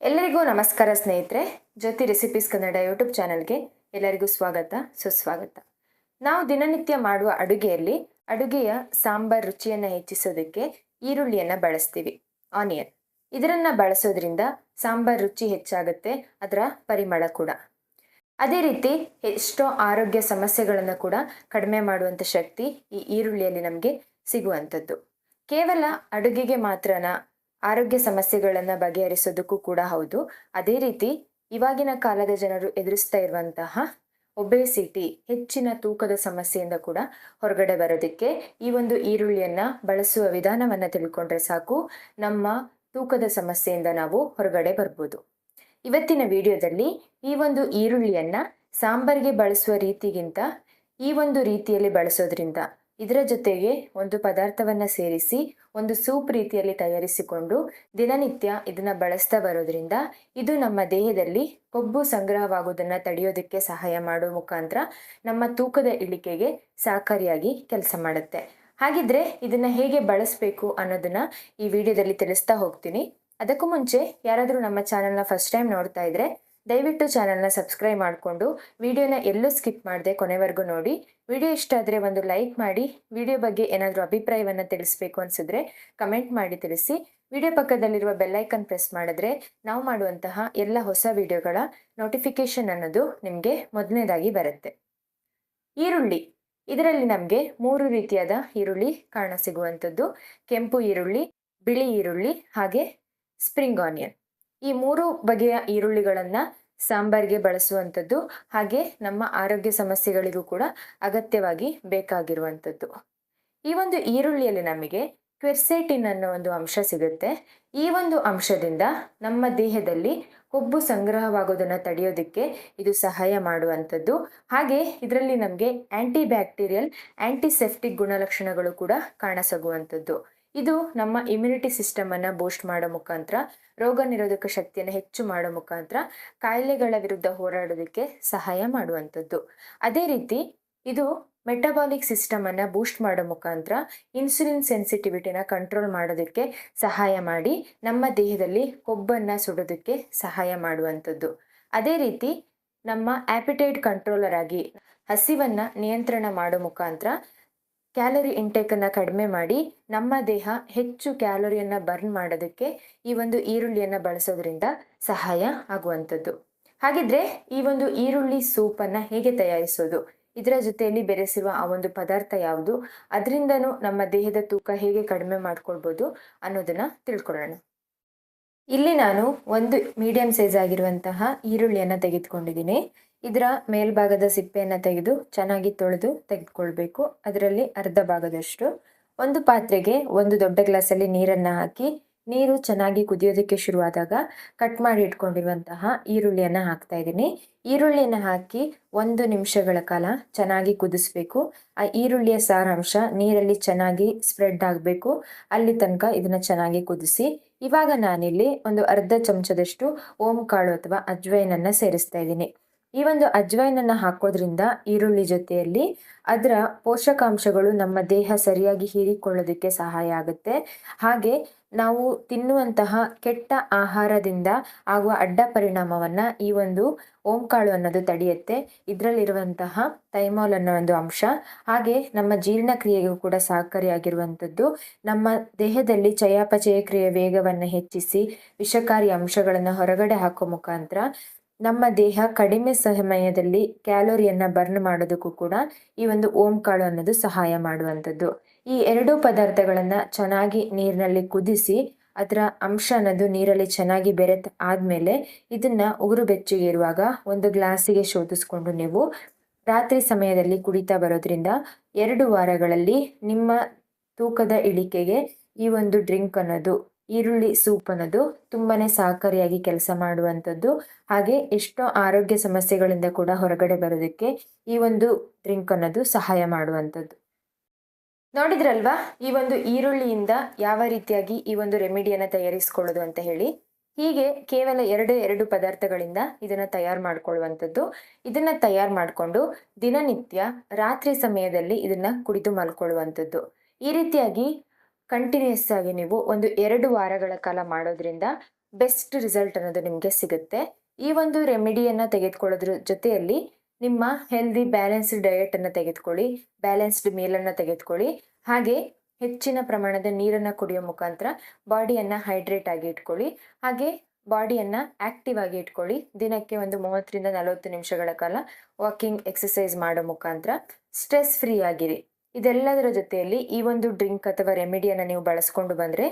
ಎಲ್ಲರಿಗೂ ನಮಸ್ಕಾರ ಸ್ನೇಹಿತರೆ. ಜ್ಯೋತಿ ರೆಸಿಪೀಸ್ ಕನ್ನಡ ಯೂಟ್ಯೂಬ್ ಚಾನಲ್ಗೆ ಎಲ್ಲರಿಗೂ ಸ್ವಾಗತ ಸುಸ್ವಾಗತ. ನಾವು ದಿನನಿತ್ಯ ಮಾಡುವ ಅಡುಗೆಯ ಸಾಂಬಾರ್ ರುಚಿಯನ್ನು ಹೆಚ್ಚಿಸೋದಕ್ಕೆ ಈರುಳ್ಳಿಯನ್ನು ಬಳಸ್ತೀವಿ, ಆನಿಯನ್. ಇದನ್ನು ಬಳಸೋದ್ರಿಂದ ಸಾಂಬಾರ್ ರುಚಿ ಹೆಚ್ಚಾಗುತ್ತೆ, ಅದರ ಪರಿಮಳ ಕೂಡ. ಅದೇ ರೀತಿ ಎಷ್ಟೋ ಆರೋಗ್ಯ ಸಮಸ್ಯೆಗಳನ್ನು ಕೂಡ ಕಡಿಮೆ ಮಾಡುವಂಥ ಶಕ್ತಿ ಈ ಈರುಳ್ಳಿಯಲ್ಲಿ ನಮಗೆ ಸಿಗುವಂಥದ್ದು. ಕೇವಲ ಅಡುಗೆಗೆ ಮಾತ್ರನಾ ಆರೋಗ್ಯ ಸಮಸ್ಯೆಗಳನ್ನು ಬಗೆಹರಿಸೋದಕ್ಕೂ ಕೂಡ ಹೌದು. ಅದೇ ರೀತಿ ಇವಾಗಿನ ಕಾಲದ ಜನರು ಎದುರಿಸ್ತಾ ಇರುವಂತಹ ಒಬೆಸಿಟಿ, ಹೆಚ್ಚಿನ ತೂಕದ ಸಮಸ್ಯೆಯಿಂದ ಕೂಡ ಹೊರಗಡೆ ಬರೋದಕ್ಕೆ ಈ ಒಂದು ಈರುಳ್ಳಿಯನ್ನು ಬಳಸುವ ವಿಧಾನವನ್ನು ತಿಳ್ಕೊಂಡ್ರೆ ಸಾಕು, ನಮ್ಮ ತೂಕದ ಸಮಸ್ಯೆಯಿಂದ ನಾವು ಹೊರಗಡೆ ಬರ್ಬೋದು. ಇವತ್ತಿನ ವಿಡಿಯೋದಲ್ಲಿ ಈ ಒಂದು ಈರುಳ್ಳಿಯನ್ನು ಸಾಂಬಾರಿಗೆ ಬಳಸುವ ರೀತಿಗಿಂತ ಈ ಒಂದು ರೀತಿಯಲ್ಲಿ ಬಳಸೋದ್ರಿಂದ, ಇದರ ಜೊತೆಗೆ ಒಂದು ಪದಾರ್ಥವನ್ನು ಸೇರಿಸಿ ಒಂದು ಸೂಪ್ ರೀತಿಯಲ್ಲಿ ತಯಾರಿಸಿಕೊಂಡು ದಿನನಿತ್ಯ ಇದನ್ನು ಬಳಸ್ತಾ ಬರೋದ್ರಿಂದ ಇದು ನಮ್ಮ ದೇಹದಲ್ಲಿ ಕೊಬ್ಬು ಸಂಗ್ರಹವಾಗುವುದನ್ನು ತಡೆಯೋದಕ್ಕೆ ಸಹಾಯ ಮಾಡೋ ಮುಖಾಂತರ ನಮ್ಮ ತೂಕದ ಇಳಿಕೆಗೆ ಸಹಕಾರಿಯಾಗಿ ಕೆಲಸ ಮಾಡುತ್ತೆ. ಹಾಗಿದ್ರೆ ಇದನ್ನು ಹೇಗೆ ಬಳಸಬೇಕು ಅನ್ನೋದನ್ನು ಈ ವಿಡಿಯೋದಲ್ಲಿ ತಿಳಿಸ್ತಾ ಹೋಗ್ತೀನಿ. ಅದಕ್ಕೂ ಮುಂಚೆ ಯಾರಾದರೂ ನಮ್ಮ ಚಾನಲ್ನ ಫಸ್ಟ್ ಟೈಮ್ ನೋಡ್ತಾ ಇದ್ರೆ ದಯವಿಟ್ಟು ಚಾನಲ್ನ ಸಬ್ಸ್ಕ್ರೈಬ್ ಮಾಡಿಕೊಂಡು ವಿಡಿಯೋನ ಎಲ್ಲೂ ಸ್ಕಿಪ್ ಮಾಡದೆ ಕೊನೆವರೆಗೂ ನೋಡಿ. ವಿಡಿಯೋ ಇಷ್ಟ ಆದರೆ ಒಂದು ಲೈಕ್ ಮಾಡಿ. ವಿಡಿಯೋ ಬಗ್ಗೆ ಏನಾದರೂ ಅಭಿಪ್ರಾಯವನ್ನು ತಿಳಿಸ್ಬೇಕು ಅನಿಸಿದ್ರೆ ಕಮೆಂಟ್ ಮಾಡಿ ತಿಳಿಸಿ. ವಿಡಿಯೋ ಪಕ್ಕದಲ್ಲಿರುವ ಬೆಲ್ಲೈಕನ್ ಪ್ರೆಸ್ ಮಾಡಿದ್ರೆ ನಾವು ಮಾಡುವಂತಹ ಎಲ್ಲ ಹೊಸ ವಿಡಿಯೋಗಳ ನೋಟಿಫಿಕೇಶನ್ ಅನ್ನೋದು ನಿಮಗೆ ಮೊದಲನೇದಾಗಿ ಬರುತ್ತೆ. ಈರುಳ್ಳಿ, ಇದರಲ್ಲಿ ನಮಗೆ 3 ರೀತಿಯಾದ ಈರುಳ್ಳಿ ಕಾಣಸಿಗುವಂಥದ್ದು: ಕೆಂಪು ಈರುಳ್ಳಿ, ಬಿಳಿ ಈರುಳ್ಳಿ ಹಾಗೆ ಸ್ಪ್ರಿಂಗ್ ಆನಿಯನ್. ಈ 3 ಬಗೆಯ ಈರುಳ್ಳಿಗಳನ್ನು ಸಾಂಬಾರಿಗೆ ಬಳಸುವಂಥದ್ದು, ಹಾಗೆ ನಮ್ಮ ಆರೋಗ್ಯ ಸಮಸ್ಯೆಗಳಿಗೂ ಕೂಡ ಅಗತ್ಯವಾಗಿ ಬೇಕಾಗಿರುವಂಥದ್ದು. ಈ ಒಂದು ಈರುಳ್ಳಿಯಲ್ಲಿ ನಮಗೆ ಕ್ವೆರ್ಸೆಟಿನ್ ಅನ್ನೋ ಒಂದು ಅಂಶ ಸಿಗುತ್ತೆ. ಈ ಒಂದು ಅಂಶದಿಂದ ನಮ್ಮ ದೇಹದಲ್ಲಿ ಕೊಬ್ಬು ಸಂಗ್ರಹವಾಗೋದನ್ನು ತಡೆಯೋದಕ್ಕೆ ಇದು ಸಹಾಯ ಮಾಡುವಂಥದ್ದು. ಹಾಗೆ ಇದರಲ್ಲಿ ನಮಗೆ ಆಂಟಿ ಬ್ಯಾಕ್ಟೀರಿಯಲ್, ಆಂಟಿಸೆಪ್ಟಿಕ್ ಗುಣಲಕ್ಷಣಗಳು ಕೂಡ ಕಾಣಸಿಗುವಂಥದ್ದು. ಇದು ನಮ್ಮ ಇಮ್ಯುನಿಟಿ ಸಿಸ್ಟಮನ್ನು ಬೂಸ್ಟ್ ಮಾಡೋ ಮುಖಾಂತರ, ರೋಗ ನಿರೋಧಕ ಶಕ್ತಿಯನ್ನು ಹೆಚ್ಚು ಮಾಡೋ ಮುಖಾಂತರ ಕಾಯಿಲೆಗಳ ವಿರುದ್ಧ ಹೋರಾಡೋದಕ್ಕೆ ಸಹಾಯ ಮಾಡುವಂಥದ್ದು. ಅದೇ ರೀತಿ ಇದು ಮೆಟಬಾಲಿಕ್ ಸಿಸ್ಟಮನ್ನು ಬೂಸ್ಟ್ ಮಾಡೋ ಮುಖಾಂತರ ಇನ್ಸುಲಿನ್ ಸೆನ್ಸಿಟಿವಿಟಿನ ಕಂಟ್ರೋಲ್ ಮಾಡೋದಕ್ಕೆ ಸಹಾಯ ಮಾಡಿ ನಮ್ಮ ದೇಹದಲ್ಲಿ ಕೊಬ್ಬನ್ನು ಸುಡೋದಕ್ಕೆ ಸಹಾಯ ಮಾಡುವಂಥದ್ದು. ಅದೇ ರೀತಿ ನಮ್ಮ ಆ್ಯಪಿಟೈಟ್ ಕಂಟ್ರೋಲರ್ ಆಗಿ ಹಸಿವನ್ನು ನಿಯಂತ್ರಣ ಮಾಡೋ ಮುಖಾಂತರ ಕ್ಯಾಲರಿ ಇಂಟೇಕನ್ನು ಕಡಿಮೆ ಮಾಡಿ ನಮ್ಮ ದೇಹ ಹೆಚ್ಚು ಕ್ಯಾಲರಿಯನ್ನು ಬರ್ನ್ ಮಾಡೋದಕ್ಕೆ ಈ ಒಂದು ಈರುಳ್ಳಿಯನ್ನು ಬಳಸೋದ್ರಿಂದ ಸಹಾಯ ಆಗುವಂಥದ್ದು. ಹಾಗಿದ್ರೆ ಈ ಒಂದು ಈರುಳ್ಳಿ ಸೂಪನ್ನು ಹೇಗೆ ತಯಾರಿಸೋದು, ಇದರ ಜೊತೆಯಲ್ಲಿ ಬೆರೆಸಿರುವ ಆ ಒಂದು ಪದಾರ್ಥ ಯಾವುದು, ಅದರಿಂದನೂ ನಮ್ಮ ದೇಹದ ತೂಕ ಹೇಗೆ ಕಡಿಮೆ ಮಾಡ್ಕೊಳ್ಬೋದು ಅನ್ನೋದನ್ನು ತಿಳ್ಕೊಳ್ಳೋಣ. ಇಲ್ಲಿ ನಾನು ಒಂದು ಮೀಡಿಯಂ ಸೈಜ್ ಆಗಿರುವಂತಹ ಈರುಳ್ಳಿಯನ್ನು ತೆಗೆದುಕೊಂಡಿದ್ದೀನಿ. ಇದರ ಮೇಲ್ಭಾಗದ ಸಿಪ್ಪೆಯನ್ನು ತೆಗೆದು ಚೆನ್ನಾಗಿ ತೊಳೆದು ತೆಗೆದುಕೊಳ್ಬೇಕು. ಅದರಲ್ಲಿ ಅರ್ಧ ಭಾಗದಷ್ಟು ಒಂದು ಪಾತ್ರೆಗೆ ಒಂದು ದೊಡ್ಡ ಗ್ಲಾಸಲ್ಲಿ ನೀರನ್ನು ಹಾಕಿ, ನೀರು ಚೆನ್ನಾಗಿ ಕುದಿಯೋದಕ್ಕೆ ಶುರುವಾದಾಗ ಕಟ್ ಮಾಡಿ ಇಟ್ಕೊಂಡಿರುವಂತಹ ಈರುಳ್ಳಿಯನ್ನು ಹಾಕ್ತಾ ಇದ್ದೀನಿ. ಈರುಳ್ಳಿಯನ್ನು ಹಾಕಿ 1 ನಿಮಿಷಗಳ ಕಾಲ ಚೆನ್ನಾಗಿ ಕುದಿಸ್ಬೇಕು. ಆ ಈರುಳ್ಳಿಯ ಸಾರಾಂಶ ನೀರಲ್ಲಿ ಚೆನ್ನಾಗಿ ಸ್ಪ್ರೆಡ್ ಆಗಬೇಕು. ಅಲ್ಲಿ ತನಕ ಇದನ್ನು ಚೆನ್ನಾಗಿ ಕುದಿಸಿ. ಇವಾಗ ನಾನಿಲ್ಲಿ ಒಂದು ಅರ್ಧ ಚಮಚದಷ್ಟು ಓಂ ಕಾಳು ಅಥವಾ ಅಜ್ವೈನನ್ನು ಸೇರಿಸ್ತಾ ಇದ್ದೀನಿ. ಈ ಒಂದು ಅಜ್ವೈನನ್ನು ಹಾಕೋದ್ರಿಂದ ಈರುಳ್ಳಿ ಜೊತೆಯಲ್ಲಿ ಅದರ ಪೋಷಕಾಂಶಗಳು ನಮ್ಮ ದೇಹ ಸರಿಯಾಗಿ ಹೀರಿಕೊಳ್ಳೋದಕ್ಕೆ ಸಹಾಯ ಆಗುತ್ತೆ. ಹಾಗೆ ನಾವು ತಿನ್ನುವಂತಹ ಕೆಟ್ಟ ಆಹಾರದಿಂದ ಆಗುವ ಅಡ್ಡ ಪರಿಣಾಮವನ್ನು ಈ ಒಂದು ಓಂಕಾಳು ಅನ್ನೋದು ತಡೆಯುತ್ತೆ. ಇದರಲ್ಲಿರುವಂತಹ ಥೈಮಾಲ್ ಅನ್ನೋ ಒಂದು ಅಂಶ ಹಾಗೆ ನಮ್ಮ ಜೀರ್ಣಕ್ರಿಯೆಗೂ ಕೂಡ ಸಹಕಾರಿಯಾಗಿರುವಂಥದ್ದು. ನಮ್ಮ ದೇಹದಲ್ಲಿ ಚಯಾಪಚಯ ಕ್ರಿಯೆ ವೇಗವನ್ನು ಹೆಚ್ಚಿಸಿ ವಿಷಕಾರಿ ಅಂಶಗಳನ್ನು ಹೊರಗಡೆ ಹಾಕೋ ಮುಖಾಂತರ ನಮ್ಮ ದೇಹ ಕಡಿಮೆ ಸಮಯದಲ್ಲಿ ಕ್ಯಾಲೋರಿಯನ್ನು ಬರ್ನ್ ಮಾಡೋದಕ್ಕೂ ಕೂಡ ಈ ಒಂದು ಓಂಕಾಳು ಅನ್ನೋದು ಸಹಾಯ ಮಾಡುವಂಥದ್ದು. ಈ 2 ಪದಾರ್ಥಗಳನ್ನು ಚೆನ್ನಾಗಿ ನೀರಿನಲ್ಲಿ ಕುದಿಸಿ ಅದರ ಅಂಶ ಅನ್ನೋದು ನೀರಲ್ಲಿ ಚೆನ್ನಾಗಿ ಬೆರೆತ ಆದಮೇಲೆ ಇದನ್ನು ಉಗುರು ಬೆಚ್ಚಗೆ ಇರುವಾಗ ಒಂದು ಗ್ಲಾಸಿಗೆ ಶೋಧಿಸ್ಕೊಂಡು ನೀವು ರಾತ್ರಿ ಸಮಯದಲ್ಲಿ ಕುಡಿತಾ ಬರೋದ್ರಿಂದ 2 ವಾರಗಳಲ್ಲಿ ನಿಮ್ಮ ತೂಕದ ಇಳಿಕೆಗೆ ಈ ಒಂದು ಡ್ರಿಂಕ್ ಅನ್ನೋದು, ಈರುಳ್ಳಿ ಸೂಪ್ ಅನ್ನೋದು ತುಂಬಾ ಸಹಕಾರಿಯಾಗಿ ಕೆಲಸ ಮಾಡುವಂಥದ್ದು. ಹಾಗೆ ಎಷ್ಟೋ ಆರೋಗ್ಯ ಸಮಸ್ಯೆಗಳಿಂದ ಕೂಡ ಹೊರಗಡೆ ಬರೋದಕ್ಕೆ ಈ ಒಂದು ಡ್ರಿಂಕ್ ಅನ್ನೋದು ಸಹಾಯ ಮಾಡುವಂಥದ್ದು. ನೋಡಿದ್ರಲ್ವಾ ಈ ಒಂದು ಈರುಳ್ಳಿಯಿಂದ ಯಾವ ರೀತಿಯಾಗಿ ಈ ಒಂದು ರೆಮಿಡಿಯನ್ನು ತಯಾರಿಸ್ಕೊಳ್ಳೋದು ಅಂತ ಹೇಳಿ. ಹೀಗೆ ಕೇವಲ 2 ಪದಾರ್ಥಗಳಿಂದ ಇದನ್ನು ತಯಾರು ಮಾಡ್ಕೊಳ್ಳುವಂಥದ್ದು. ಇದನ್ನು ತಯಾರು ಮಾಡಿಕೊಂಡು ದಿನನಿತ್ಯ ರಾತ್ರಿ ಸಮಯದಲ್ಲಿ ಇದನ್ನು ಕುಡಿದು ಮಲ್ಕೊಳ್ಳುವಂಥದ್ದು. ಈ ರೀತಿಯಾಗಿ ಕಂಟಿನ್ಯೂಸ್ ಆಗಿ ನೀವು ಒಂದು 2 ವಾರಗಳ ಕಾಲ ಮಾಡೋದ್ರಿಂದ ಬೆಸ್ಟ್ ರಿಸಲ್ಟ್ ಅನ್ನೋದು ನಿಮಗೆ ಸಿಗುತ್ತೆ. ಈ ಒಂದು ರೆಮಿಡಿಯನ್ನು ತೆಗೆದುಕೊಳ್ಳೋದ್ರ ಜೊತೆಯಲ್ಲಿ ನಿಮ್ಮ ಹೆಲ್ದಿ ಬ್ಯಾಲೆನ್ಸ್ಡ್ ಡಯಟನ್ನು ತೆಗೆದುಕೊಳ್ಳಿ, ಬ್ಯಾಲೆನ್ಸ್ಡ್ ಮೀಲನ್ನು ತೆಗೆದುಕೊಳ್ಳಿ. ಹಾಗೆ ಹೆಚ್ಚಿನ ಪ್ರಮಾಣದ ನೀರನ್ನು ಕುಡಿಯೋ ಮುಖಾಂತರ ಬಾಡಿಯನ್ನು ಹೈಡ್ರೇಟ್ ಆಗಿ ಇಟ್ಕೊಳ್ಳಿ. ಹಾಗೆ ಬಾಡಿಯನ್ನು ಆ್ಯಕ್ಟಿವ್ ಆಗಿ ಇಟ್ಕೊಳ್ಳಿ. ದಿನಕ್ಕೆ ಒಂದು 30ರಿಂದ 40 ನಿಮಿಷಗಳ ಕಾಲ ವಾಕಿಂಗ್ ಎಕ್ಸಸೈಸ್ ಮಾಡೋ ಮುಖಾಂತರ ಸ್ಟ್ರೆಸ್ ಫ್ರೀ ಆಗಿರಿ. ಇದೆಲ್ಲದರ ಜೊತೆಯಲ್ಲಿ ಈ ಒಂದು ಡ್ರಿಂಕ್ ಅಥವಾ ರೆಮಿಡಿಯನ್ನು ನೀವು ಬಳಸ್ಕೊಂಡು ಬಂದರೆ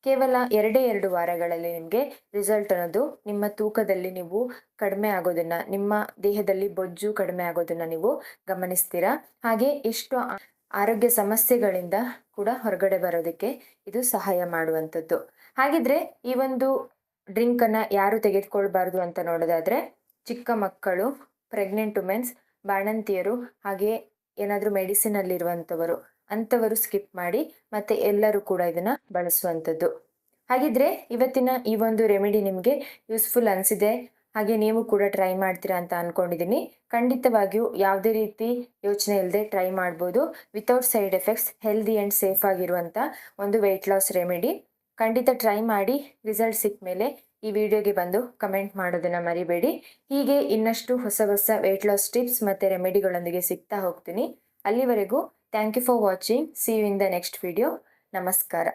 ಕೇವಲ 2 ವಾರಗಳಲ್ಲಿ ನಿಮಗೆ ರಿಸಲ್ಟ್ ಅನ್ನೋದು ನಿಮ್ಮ ತೂಕದಲ್ಲಿ ನೀವು ಕಡಿಮೆ ಆಗೋದನ್ನು, ನಿಮ್ಮ ದೇಹದಲ್ಲಿ ಬೊಜ್ಜು ಕಡಿಮೆ ಆಗೋದನ್ನು ನೀವು ಗಮನಿಸ್ತೀರಾ. ಹಾಗೆ ಎಷ್ಟು ಆರೋಗ್ಯ ಸಮಸ್ಯೆಗಳಿಂದ ಕೂಡ ಹೊರಗಡೆ ಬರೋದಕ್ಕೆ ಇದು ಸಹಾಯ ಮಾಡುವಂಥದ್ದು. ಹಾಗಿದ್ರೆ ಈ ಒಂದು ಡ್ರಿಂಕನ್ನು ಯಾರು ತೆಗೆದುಕೊಳ್ಬಾರ್ದು ಅಂತ ನೋಡೋದಾದರೆ ಚಿಕ್ಕ ಮಕ್ಕಳು, ಪ್ರೆಗ್ನೆಂಟ್ ವುಮೆನ್ಸ್, ಬಾಣಂತಿಯರು, ಹಾಗೆ ಏನಾದರೂ ಮೆಡಿಸಿನಲ್ಲಿರುವಂಥವರು ಅಂಥವರು ಸ್ಕಿಪ್ ಮಾಡಿ, ಮತ್ತು ಎಲ್ಲರೂ ಕೂಡ ಇದನ್ನು ಬಳಸುವಂಥದ್ದು. ಹಾಗಿದ್ರೆ ಇವತ್ತಿನ ಈ ಒಂದು ರೆಮಿಡಿ ನಿಮಗೆ ಯೂಸ್ಫುಲ್ ಅನಿಸಿದೆ, ಹಾಗೆ ನೀವು ಕೂಡ ಟ್ರೈ ಮಾಡ್ತೀರಾ ಅಂತ ಅಂದ್ಕೊಂಡಿದ್ದೀನಿ. ಖಂಡಿತವಾಗಿಯೂ ಯಾವುದೇ ರೀತಿ ಯೋಚನೆ ಇಲ್ಲದೆ ಟ್ರೈ ಮಾಡ್ಬೋದು. Without side effects, healthy and safe ಆಗಿರುವಂಥ ಒಂದು ವೆಯ್ಟ್ ಲಾಸ್ ರೆಮಿಡಿ. ಖಂಡಿತ ಟ್ರೈ ಮಾಡಿ. ರಿಸಲ್ಟ್ ಸಿಕ್ಕ ಮೇಲೆ ಈ ವಿಡಿಯೋಗೆ ಬಂದು ಕಮೆಂಟ್ ಮಾಡೋದನ್ನು ಮರಿಬೇಡಿ. ಹೀಗೆ ಇನ್ನಷ್ಟು ಹೊಸ ವೆಯ್ಟ್ ಲಾಸ್ ಟಿಪ್ಸ್ ಮತ್ತು ರೆಮಿಡಿಗಳೊಂದಿಗೆ ಸಿಗ್ತಾ ಹೋಗ್ತೀನಿ. ಅಲ್ಲಿವರೆಗೂ thank you for watching. See you in the next video. ನಮಸ್ಕಾರ.